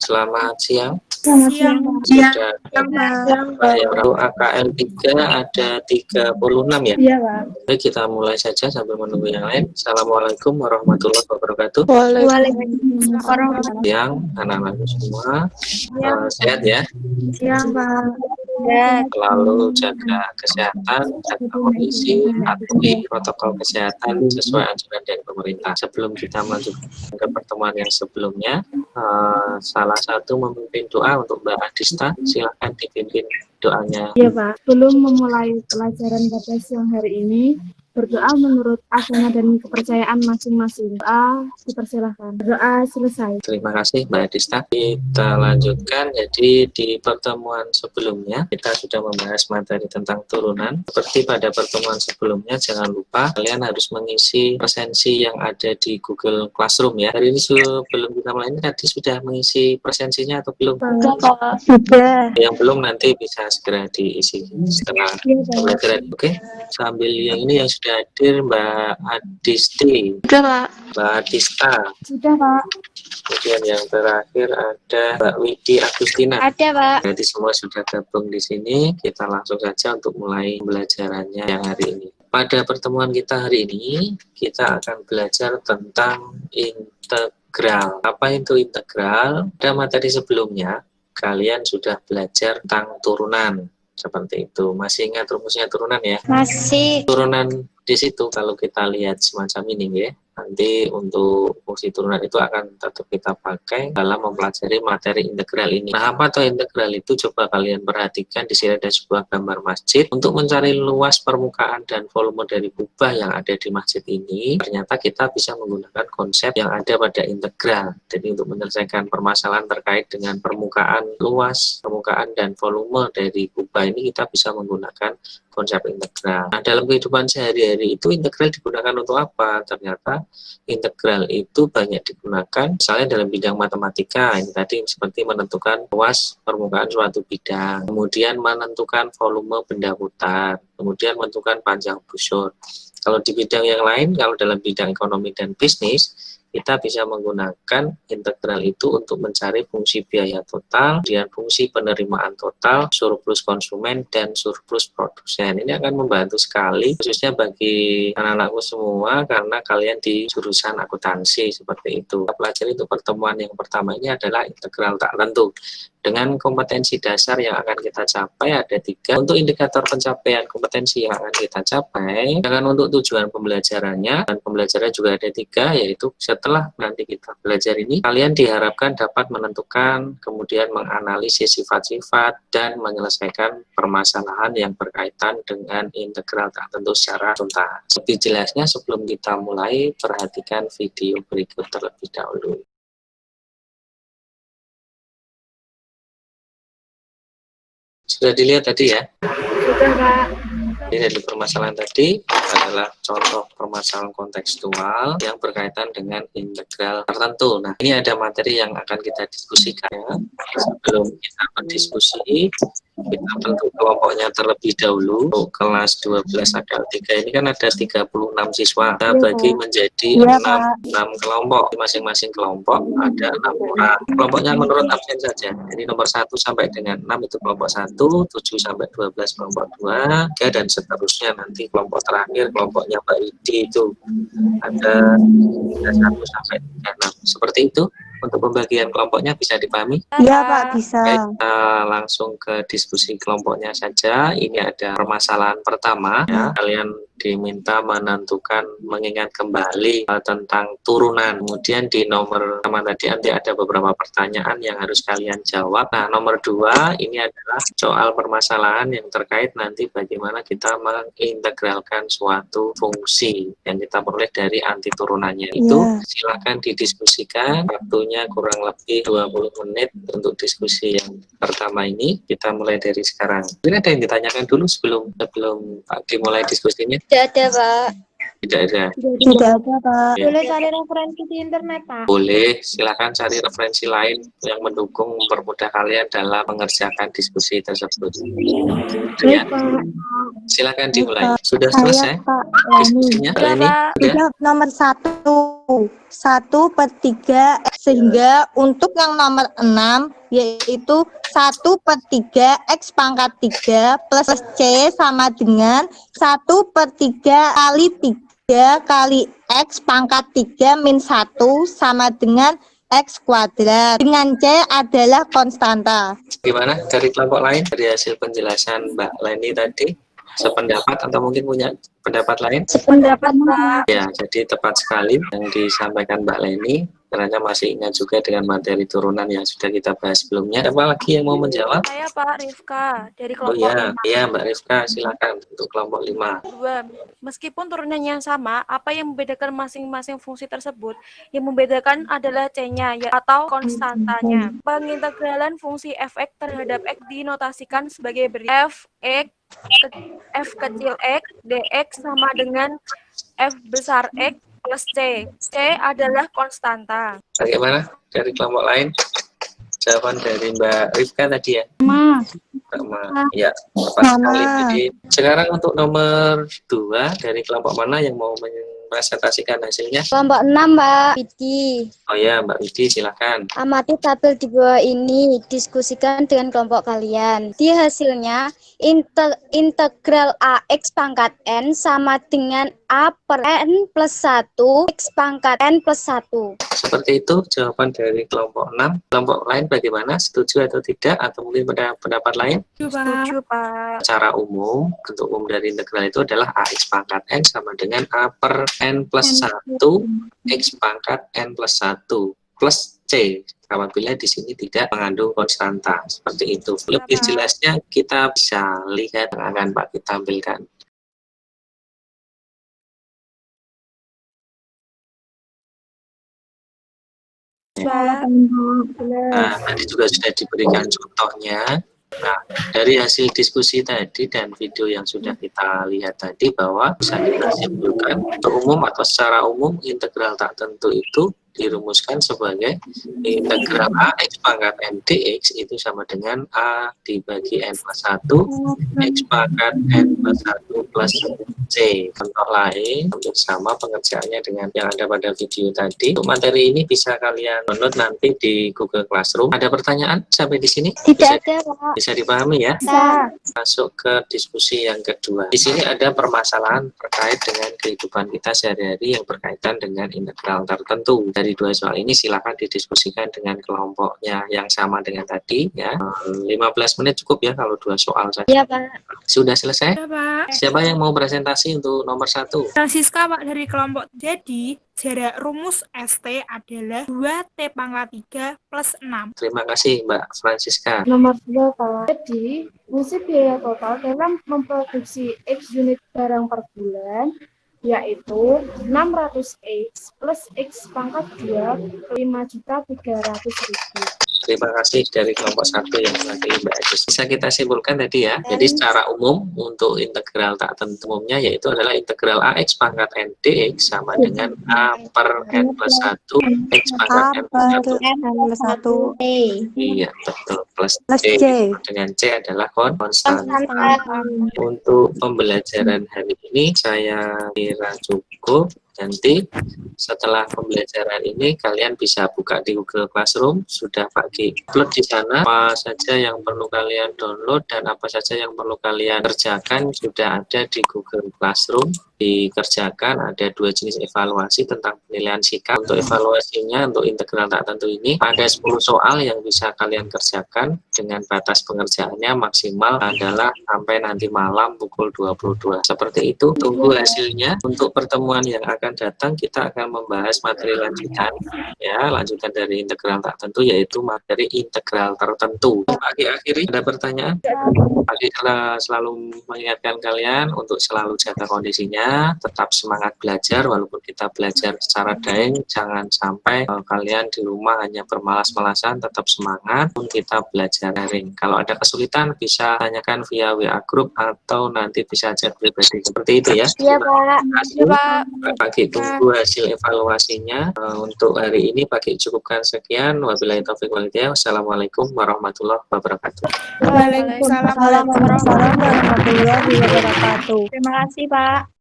Selamat siang. Selamat siang, Pak. Sudah Pak. yang ragu AKL 3 ada 36 ya. Iya, Pak. Baik, kita mulai saja sambil menunggu yang lain. Assalamualaikum warahmatullahi wabarakatuh. Waalaikumsalam. Siang, anak-anakku semua. Sehat ya. Siang, Pak. Selalu jaga kesehatan, jaga kondisi, patuhi protokol kesehatan sesuai anjuran dari pemerintah. Sebelum kita melanjutkan ke pertemuan yang sebelumnya, salah satu memimpin doa untuk Mbak Adista. Silahkan dipimpin doanya. Iya, Pak. Sebelum memulai pelajaran pada siang hari ini, berdoa menurut agama dan kepercayaan masing-masing. Doa dipersilahkan. Doa selesai. Terima kasih Mbak Adista. Kita lanjutkan. Jadi di pertemuan sebelumnya kita sudah membahas materi tentang turunan. Seperti pada pertemuan sebelumnya, jangan lupa kalian harus mengisi presensi yang ada di Google Classroom ya. Hari ini sebelum kita mulai ini tadi sudah mengisi presensinya atau belum? Sudah. Yang belum nanti bisa segera diisi setelah pembelajaran. Oke. Sambil yang ini yang sudah hadir Mbak Adisti. Sudah, Pak. Mbak Adista. Sudah, Pak. Kemudian yang terakhir ada Mbak Widi Agustina. Ada, Pak. Jadi semua sudah gabung di sini. Kita langsung saja untuk mulai pembelajarannya yang hari ini. Pada pertemuan kita hari ini, kita akan belajar tentang integral. Apa itu integral? Pada materi sebelumnya, kalian sudah belajar tentang turunan. Seperti itu. Masih ingat rumusnya turunan ya? Masih. Turunan di situ kalau kita lihat semacam ini ya. Nanti untuk fungsi turunan itu akan tetap kita pakai dalam mempelajari materi integral ini. Nah, apa tuh integral itu? Coba kalian perhatikan di sini ada sebuah gambar masjid. Untuk mencari luas permukaan dan volume dari kubah yang ada di masjid ini, ternyata kita bisa menggunakan konsep yang ada pada integral. Jadi untuk menyelesaikan permasalahan terkait dengan permukaan luas, permukaan dan volume dari kubah ini, kita bisa menggunakan konsep integral. Nah, dalam kehidupan sehari-hari itu integral digunakan untuk apa? Ternyata integral itu banyak digunakan misalnya dalam bidang matematika, ini tadi seperti menentukan luas permukaan suatu bidang, kemudian menentukan volume benda putar, kemudian menentukan panjang busur. Kalau di bidang yang lain, kalau dalam bidang ekonomi dan bisnis, kita bisa menggunakan integral itu untuk mencari fungsi biaya total, kemudian fungsi penerimaan total, surplus konsumen, dan surplus produsen. Ini akan membantu sekali, khususnya bagi anak-anakku semua, karena kalian di jurusan akuntansi seperti itu. Kita pelajari untuk pertemuan yang pertama ini adalah integral tak tentu. Dengan kompetensi dasar yang akan kita capai ada 3. Untuk indikator pencapaian kompetensi yang akan kita capai, dan untuk tujuan pembelajarannya, dan pembelajarannya juga ada 3, yaitu setelah nanti kita belajar ini, kalian diharapkan dapat menentukan, kemudian menganalisis sifat-sifat, dan menyelesaikan permasalahan yang berkaitan dengan integral tak tentu secara tuntas. Lebih jelasnya sebelum kita mulai, perhatikan video berikut terlebih dahulu. Sudah dilihat tadi ya? Sudah, Pak. Ini dari permasalahan tadi adalah contoh permasalahan kontekstual yang berkaitan dengan integral tertentu. Nah, ini ada materi yang akan kita diskusikan ya. Sebelum kita berdiskusi, kita bentuk kelompoknya terlebih dahulu. Untuk kelas 12 ada 3 ini kan ada 36 siswa. Kita bagi menjadi 6 kelompok. Masing-masing kelompok ada 6 orang. Kelompoknya menurut absen saja. Jadi nomor 1 sampai dengan 6 itu kelompok 1, 7 sampai 12 kelompok 2, 3, dan seterusnya. Nanti kelompok terakhir kelompoknya Mbak Widi itu ada 1 sampai 36. Seperti itu. Untuk pembagian kelompoknya bisa dipahami? Iya, Pak, bisa. Baik, kita langsung ke diskusi kelompoknya saja. Ini ada permasalahan pertama ya. Kalian diminta menentukan, mengingat kembali tentang turunan. Kemudian di nomor pertama tadi nanti ada beberapa pertanyaan yang harus kalian jawab. Nah, nomor 2 ini adalah soal permasalahan yang terkait nanti bagaimana kita mengintegralkan suatu fungsi yang kita peroleh dari anti turunannya. Itu silakan didiskusikan. Waktunya kurang lebih 20 menit untuk diskusi yang pertama ini. Kita mulai dari sekarang. Ini ada yang ditanyakan dulu sebelum Pak dimulai diskusinya? Tidak ada, Pak. Tidak ada. Tidak ada, Pak. Boleh cari referensi di internet, Pak? Boleh, silakan cari referensi lain yang mendukung mempermudah kalian dalam mengerjakan diskusi tersebut. Baik, Pak. Silakan dimulai. Sudah Saya selesai Pak Leni. diskusinya, Sudah, Leni? Pak. Sudah? Jawab nomor 1/3 sehingga untuk yang nomor 6 yaitu 1/3 X pangkat 3 plus C sama dengan 1/3 kali 3 kali X pangkat 3 min 1 sama dengan X kuadrat, dengan C adalah konstanta. Gimana dari kelompok lain? Dari hasil penjelasan Mbak Leni tadi, sependapat atau mungkin punya pendapat lain? Sependapat Pak. Ya, jadi tepat sekali yang disampaikan Mbak Leni. Karena masih ingat juga dengan materi turunan yang sudah kita bahas sebelumnya. Apa lagi yang mau menjawab? Saya Pak Rifka dari Oh kelompok iya, 5. iya Mbak Rifka, silakan untuk kelompok 5. 2. Meskipun turunannya sama, apa yang membedakan masing-masing fungsi tersebut? Yang membedakan adalah C-nya atau konstantanya. Pengintegralan fungsi f(x) terhadap x dinotasikan sebagai berikut. F kecil x dx sama dengan f besar x plus C. C adalah konstanta. Bagaimana dari kelompok lain? Jawaban dari Mbak Rifka tadi ya? Sama. Ya, tepat sekali. Jadi sekarang untuk nomor 2 dari kelompok mana yang mau mempresentasikan hasilnya? Kelompok 6 Mbak Widi. Oh ya, Mbak Widi, silakan. Amati tabel di bawah ini, diskusikan dengan kelompok kalian. Di hasilnya, integral AX pangkat N sama dengan A per N plus 1 X pangkat N plus 1. Seperti itu jawaban dari kelompok 6. Kelompok lain bagaimana? Setuju atau tidak? Atau mungkin pendapat lain? Setuju, Pak. Secara umum, bentuk umum dari integral itu adalah AX pangkat N sama dengan A per N plus 1 X pangkat N plus 1 plus C apabila di sini tidak mengandung konstanta. Seperti itu. Lebih jelasnya kita bisa lihat yang akan Pak kita tampilkan. Nah, tadi juga sudah diberikan contohnya. Nah, dari hasil diskusi tadi dan video yang sudah kita lihat tadi bahwa bisa kita simpulkan untuk umum atau secara umum integral tak tentu itu dirumuskan sebagai integral AX pangkat N dx itu sama dengan A dibagi N plus 1 X pangkat N plus 1 plus C. Contoh lain untuk sama pengerjaannya dengan yang ada pada video tadi. Untuk materi ini bisa kalian download nanti di Google Classroom. Ada pertanyaan sampai di sini? Tidak ada, Pak. Bisa dipahami ya? Bisa. Masuk ke diskusi yang kedua. Di sini ada permasalahan terkait dengan kehidupan kita sehari-hari yang berkaitan dengan integral tertentu. Dari dua soal ini silakan didiskusikan dengan kelompoknya yang sama dengan tadi ya. 15 menit cukup ya kalau dua soal saja. Iya, Pak. Sudah selesai? Ya, Pak. Siapa yang mau presentasi untuk nomor 1? Francisca, Pak, dari kelompok. Jadi, jarak rumus ST adalah 2T pangkat 3 plus 6. Terima kasih Mbak Francisca. Nomor 2 Pak. Jadi, fungsi biaya total dalam memproduksi X unit barang per bulan yaitu 600X plus X pangkat 2 5.300.000. Terima kasih dari kelompok 1 yang tadi Mbak Agus. Bisa kita simpulkan tadi ya. Jadi secara umum untuk integral tak tentu umumnya yaitu adalah integral AX pangkat N dx sama dengan A per N plus 1 X pangkat N plus 1. Iya, betul. Plus C. Dengan C adalah konstanta. Untuk pembelajaran hari ini saya kira cukup. Nanti setelah pembelajaran ini kalian bisa buka di Google Classroom, sudah pakai upload di sana apa saja yang perlu kalian download dan apa saja yang perlu kalian kerjakan sudah ada di Google Classroom. Dikerjakan ada 2 jenis evaluasi tentang penilaian sikap. Untuk evaluasinya untuk integral tak tentu ini ada 10 soal yang bisa kalian kerjakan dengan batas pengerjaannya maksimal adalah sampai nanti malam pukul 22. Seperti itu, tunggu hasilnya. Untuk pertemuan yang akan datang kita akan membahas materi lanjutan ya, lanjutan dari integral tak tentu yaitu materi integral tertentu. Akhir-akhir ada pertanyaan? Selalu mengingatkan kalian untuk selalu jaga kondisinya, tetap semangat belajar walaupun kita belajar secara daring, jangan sampai kalian di rumah hanya bermalas-malasan, tetap semangat pun kita belajar daring. Kalau ada kesulitan bisa tanyakan via WA group atau nanti bisa chat pribadi seperti itu ya. Iya, Pak. Iya, Pak. Bagi ditunggu hasil evaluasinya. Untuk hari ini pakai cukupkan sekian. Wabillahi taufiq wal hidayah. Wassalamualaikum warahmatullahi wabarakatuh. Waalaikumsalam Waalaikumsalam warahmatullahi wabarakatuh. Terima kasih, Pak.